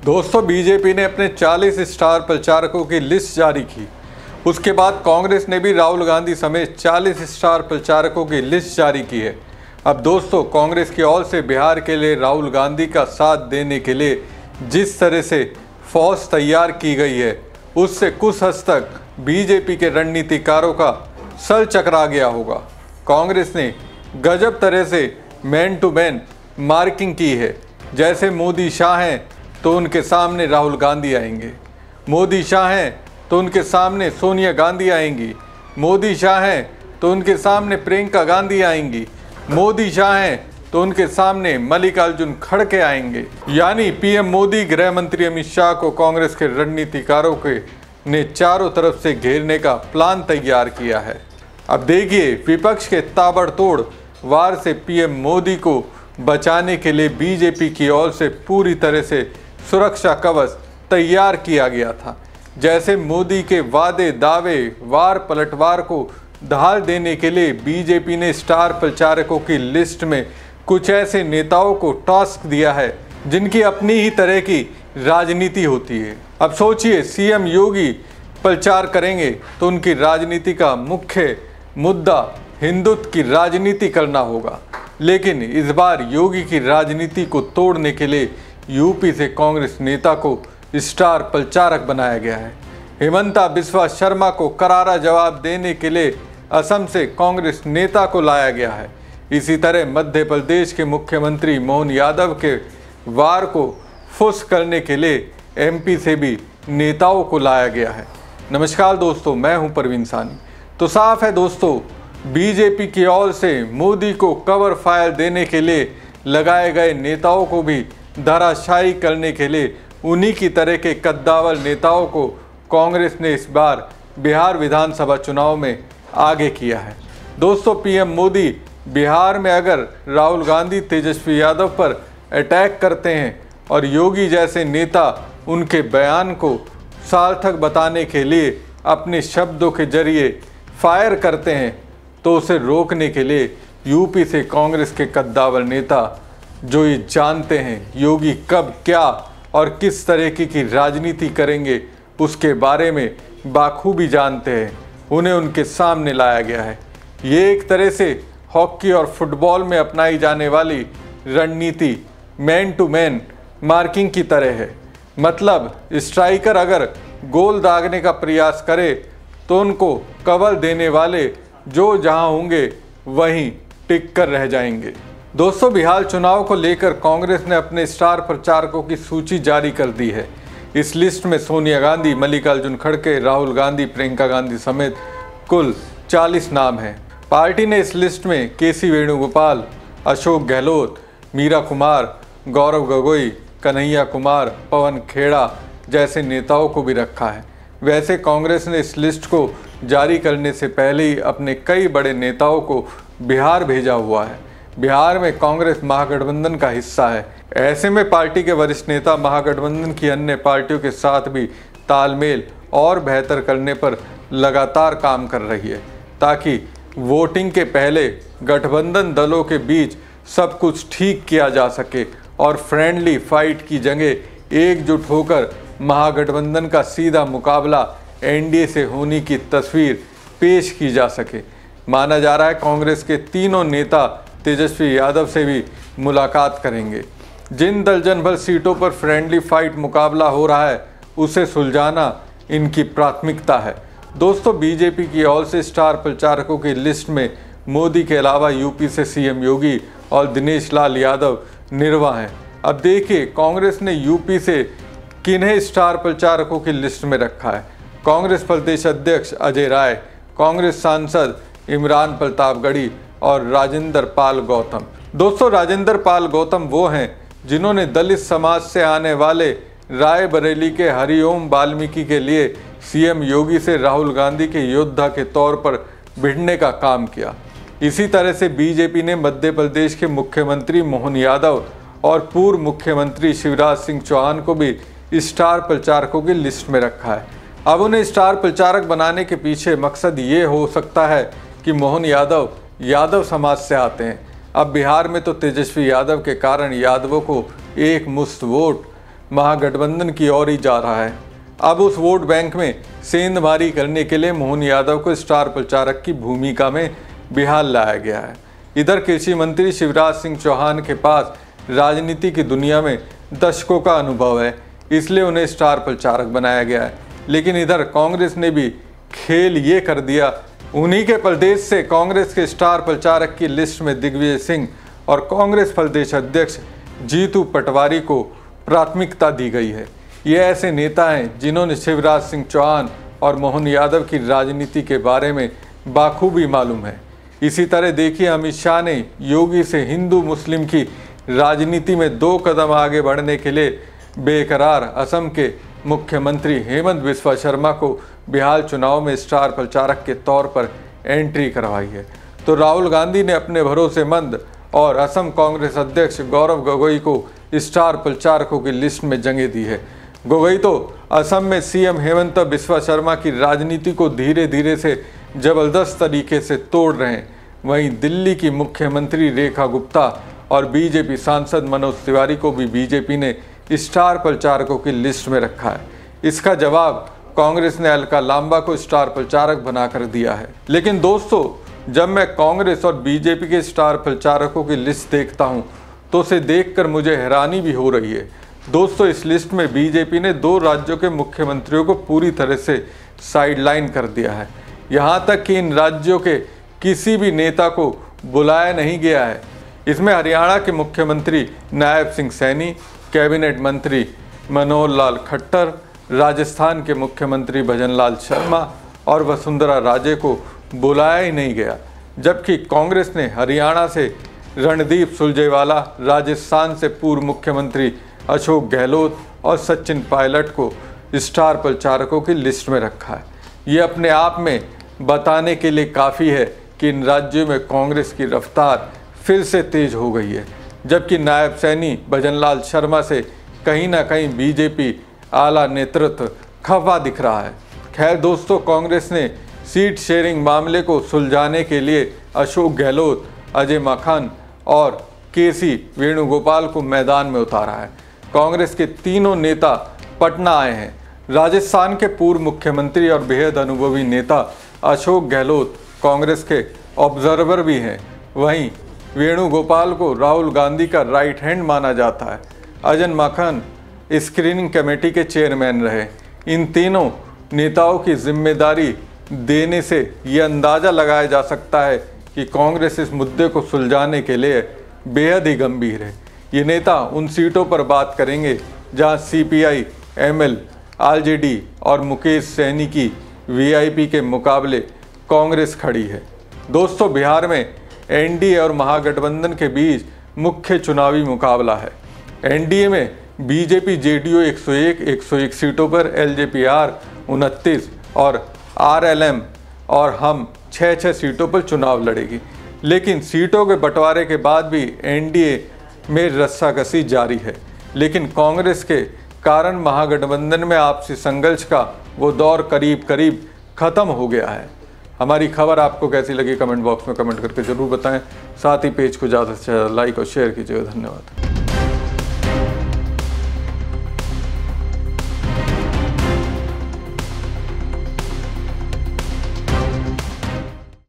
दोस्तों, बीजेपी ने अपने 40 स्टार प्रचारकों की लिस्ट जारी की। उसके बाद कांग्रेस ने भी राहुल गांधी समेत 40 स्टार प्रचारकों की लिस्ट जारी की है। अब दोस्तों, कांग्रेस की ओर से बिहार के लिए राहुल गांधी का साथ देने के लिए जिस तरह से फौज तैयार की गई है, उससे कुछ हद तक बीजेपी के रणनीतिकारों का सर चकरा गया होगा। कांग्रेस ने गजब तरह से मैन टू मैन मार्किंग की है। जैसे मोदी शाह हैं तो उनके सामने राहुल गांधी आएंगे, मोदी शाह हैं तो उनके सामने सोनिया गांधी आएंगी, मोदी शाह हैं तो उनके सामने प्रियंका गांधी आएंगी, मोदी शाह हैं तो उनके सामने मल्लिकार्जुन खड़गे आएंगे। यानी पीएम मोदी, गृह मंत्री अमित शाह को कांग्रेस के रणनीतिकारों ने चारों तरफ से घेरने का प्लान तैयार किया है। अब देखिए, विपक्ष के ताबड़तोड़ वार से पीएम मोदी को बचाने के लिए बीजेपी की ओर से पूरी तरह से सुरक्षा कवच तैयार किया गया था। जैसे मोदी के वादे, दावे, वार पलटवार को ढाल देने के लिए बीजेपी ने स्टार प्रचारकों की लिस्ट में कुछ ऐसे नेताओं को टास्क दिया है जिनकी अपनी ही तरह की राजनीति होती है। अब सोचिए, सीएम योगी प्रचार करेंगे तो उनकी राजनीति का मुख्य मुद्दा हिंदुत्व की राजनीति करना होगा। लेकिन इस बार योगी की राजनीति को तोड़ने के लिए यूपी से कांग्रेस नेता को स्टार प्रचारक बनाया गया है। हिमंता बिस्वा शर्मा को करारा जवाब देने के लिए असम से कांग्रेस नेता को लाया गया है। इसी तरह मध्य प्रदेश के मुख्यमंत्री मोहन यादव के वार को फुस करने के लिए एमपी से भी नेताओं को लाया गया है। नमस्कार दोस्तों, मैं हूं परवीन सानी। तो साफ है दोस्तों, बीजेपी की ओर से मोदी को कवर फायर देने के लिए लगाए गए नेताओं को भी धराशायी करने के लिए उन्हीं की तरह के कद्दावर नेताओं को कांग्रेस ने इस बार बिहार विधानसभा चुनाव में आगे किया है। दोस्तों, पीएम मोदी बिहार में अगर राहुल गांधी, तेजस्वी यादव पर अटैक करते हैं और योगी जैसे नेता उनके बयान को सार्थक बताने के लिए अपने शब्दों के जरिए फायर करते हैं, तो उसे रोकने के लिए यूपी से कांग्रेस के कद्दावर नेता जो ये जानते हैं योगी कब, क्या और किस तरीके की राजनीति करेंगे उसके बारे में बाखूबी जानते हैं, उन्हें उनके सामने लाया गया है। ये एक तरह से हॉकी और फुटबॉल में अपनाई जाने वाली रणनीति मैन टू मैन मार्किंग की तरह है। मतलब स्ट्राइकर अगर गोल दागने का प्रयास करे तो उनको कवर देने वाले जो जहां होंगे वहीं टिक कर रह जाएंगे। दोस्तों, बिहार चुनाव को लेकर कांग्रेस ने अपने स्टार प्रचारकों की सूची जारी कर दी है। इस लिस्ट में सोनिया गांधी, मल्लिकार्जुन खड़गे, राहुल गांधी, प्रियंका गांधी समेत कुल 40 नाम हैं। पार्टी ने इस लिस्ट में केसी वेणुगोपाल, अशोक गहलोत, मीरा कुमार, गौरव गोगोई, कन्हैया कुमार, पवन खेड़ा जैसे नेताओं को भी रखा है। वैसे कांग्रेस ने इस लिस्ट को जारी करने से पहले ही अपने कई बड़े नेताओं को बिहार भेजा हुआ है। बिहार में कांग्रेस महागठबंधन का हिस्सा है। ऐसे में पार्टी के वरिष्ठ नेता महागठबंधन की अन्य पार्टियों के साथ भी तालमेल और बेहतर करने पर लगातार काम कर रही है, ताकि वोटिंग के पहले गठबंधन दलों के बीच सब कुछ ठीक किया जा सके और फ्रेंडली फाइट की जगह एकजुट होकर महागठबंधन का सीधा मुकाबला एनडीए से होने की तस्वीर पेश की जा सके। माना जा रहा है कांग्रेस के तीनों नेता तेजस्वी यादव से भी मुलाकात करेंगे। जिन दर्जन भर सीटों पर फ्रेंडली फाइट मुकाबला हो रहा है उसे सुलझाना इनकी प्राथमिकता है। दोस्तों, बीजेपी की ओर से स्टार प्रचारकों की लिस्ट में मोदी के अलावा यूपी से सीएम योगी और दिनेश लाल यादव निर्वा हैं। अब देखिए, कांग्रेस ने यूपी से किन्हें स्टार प्रचारकों की लिस्ट में रखा है। कांग्रेस प्रदेश अध्यक्ष अजय राय, कांग्रेस सांसद इमरान प्रतापगढ़ी और राजेंद्र पाल गौतम। दोस्तों, राजेंद्र पाल गौतम वो हैं जिन्होंने दलित समाज से आने वाले रायबरेली के हरिओम वाल्मीकि के लिए सीएम योगी से राहुल गांधी के योद्धा के तौर पर भिड़ने का काम किया। इसी तरह से बीजेपी ने मध्य प्रदेश के मुख्यमंत्री मोहन यादव और पूर्व मुख्यमंत्री शिवराज सिंह चौहान को भी स्टार प्रचारकों की लिस्ट में रखा है। अब उन्हें स्टार प्रचारक बनाने के पीछे मकसद ये हो सकता है कि मोहन यादव समाज से आते हैं। अब बिहार में तो तेजस्वी यादव के कारण यादवों को एक मुश्त वोट महागठबंधन की ओर ही जा रहा है। अब उस वोट बैंक में सेंधमारी करने के लिए मोहन यादव को स्टार प्रचारक की भूमिका में बिहार लाया गया है। इधर कृषि मंत्री शिवराज सिंह चौहान के पास राजनीति की दुनिया में दशकों का अनुभव है, इसलिए उन्हें स्टार प्रचारक बनाया गया है। लेकिन इधर कांग्रेस ने भी खेल ये कर दिया। उन्हीं के प्रदेश से कांग्रेस के स्टार प्रचारक की लिस्ट में दिग्विजय सिंह और कांग्रेस प्रदेश अध्यक्ष जीतू पटवारी को प्राथमिकता दी गई है। ये ऐसे नेता हैं जिन्होंने शिवराज सिंह चौहान और मोहन यादव की राजनीति के बारे में बाखूबी मालूम है। इसी तरह देखिए, अमित शाह ने योगी से हिंदू मुस्लिम की राजनीति में 2 कदम आगे बढ़ने के लिए बेकरार असम के मुख्यमंत्री हेमंत बिस्वा शर्मा को बिहार चुनाव में स्टार प्रचारक के तौर पर एंट्री करवाई है। तो राहुल गांधी ने अपने भरोसेमंद और असम कांग्रेस अध्यक्ष गौरव गोगोई को स्टार प्रचारकों की लिस्ट में जगह दी है। गोगोई तो असम में सीएम हेमंत बिस्वा शर्मा की राजनीति को धीरे धीरे से जबरदस्त तरीके से तोड़ रहे हैं। वहीं दिल्ली की मुख्यमंत्री रेखा गुप्ता और बीजेपी सांसद मनोज तिवारी को भी बीजेपी ने स्टार प्रचारकों की लिस्ट में रखा है। इसका जवाब कांग्रेस ने अलका लांबा को स्टार प्रचारक बनाकर दिया है। लेकिन दोस्तों, जब मैं कांग्रेस और बीजेपी के स्टार प्रचारकों की लिस्ट देखता हूं तो उसे देखकर मुझे हैरानी भी हो रही है। दोस्तों, इस लिस्ट में बीजेपी ने 2 राज्यों के मुख्यमंत्रियों को पूरी तरह से साइडलाइन कर दिया है। यहाँ तक कि इन राज्यों के किसी भी नेता को बुलाया नहीं गया है। इसमें हरियाणा के मुख्यमंत्री नायब सिंह सैनी, कैबिनेट मंत्री मनोहर लाल खट्टर, राजस्थान के मुख्यमंत्री भजनलाल शर्मा और वसुंधरा राजे को बुलाया ही नहीं गया। जबकि कांग्रेस ने हरियाणा से रणदीप सुरजेवाला, राजस्थान से पूर्व मुख्यमंत्री अशोक गहलोत और सचिन पायलट को स्टार प्रचारकों की लिस्ट में रखा है। ये अपने आप में बताने के लिए काफ़ी है कि इन राज्यों में कांग्रेस की रफ्तार फिर से तेज हो गई है। जबकि नायब सैनी भजनलाल शर्मा से कहीं ना कहीं बीजेपी आला नेतृत्व खफा दिख रहा है। खैर दोस्तों, कांग्रेस ने सीट शेयरिंग मामले को सुलझाने के लिए अशोक गहलोत, अजय माकन और केसी वेणुगोपाल को मैदान में उतारा है। कांग्रेस के तीनों नेता पटना आए हैं। राजस्थान के पूर्व मुख्यमंत्री और बेहद अनुभवी नेता अशोक गहलोत कांग्रेस के ऑब्जर्वर भी हैं। वहीं वेणुगोपाल को राहुल गांधी का राइट हैंड माना जाता है। अजय माकन स्क्रीनिंग कमेटी के चेयरमैन रहे। इन तीनों नेताओं की जिम्मेदारी देने से ये अंदाज़ा लगाया जा सकता है कि कांग्रेस इस मुद्दे को सुलझाने के लिए बेहद ही गंभीर है। ये नेता उन सीटों पर बात करेंगे जहां सीपीआई, एमएल, आरजेडी और मुकेश सहनी की वीआईपी के मुकाबले कांग्रेस खड़ी है। दोस्तों, बिहार में एनडीए और महागठबंधन के बीच मुख्य चुनावी मुकाबला है। एनडीए में बीजेपी जेडीयू 101 सीटों पर, एलजेपी-आर 29 और आरएलएम और हम 6 सीटों पर चुनाव लड़ेगी। लेकिन सीटों के बंटवारे के बाद भी एनडीए में रस्साकसी जारी है। लेकिन कांग्रेस के कारण महागठबंधन में आपसी संघर्ष का वो दौर करीब करीब खत्म हो गया है। हमारी खबर आपको कैसी लगी कमेंट बॉक्स में कमेंट करके ज़रूर बताएं। साथ ही पेज को ज़्यादा से ज़्यादा लाइक और शेयर कीजिएगा। धन्यवाद।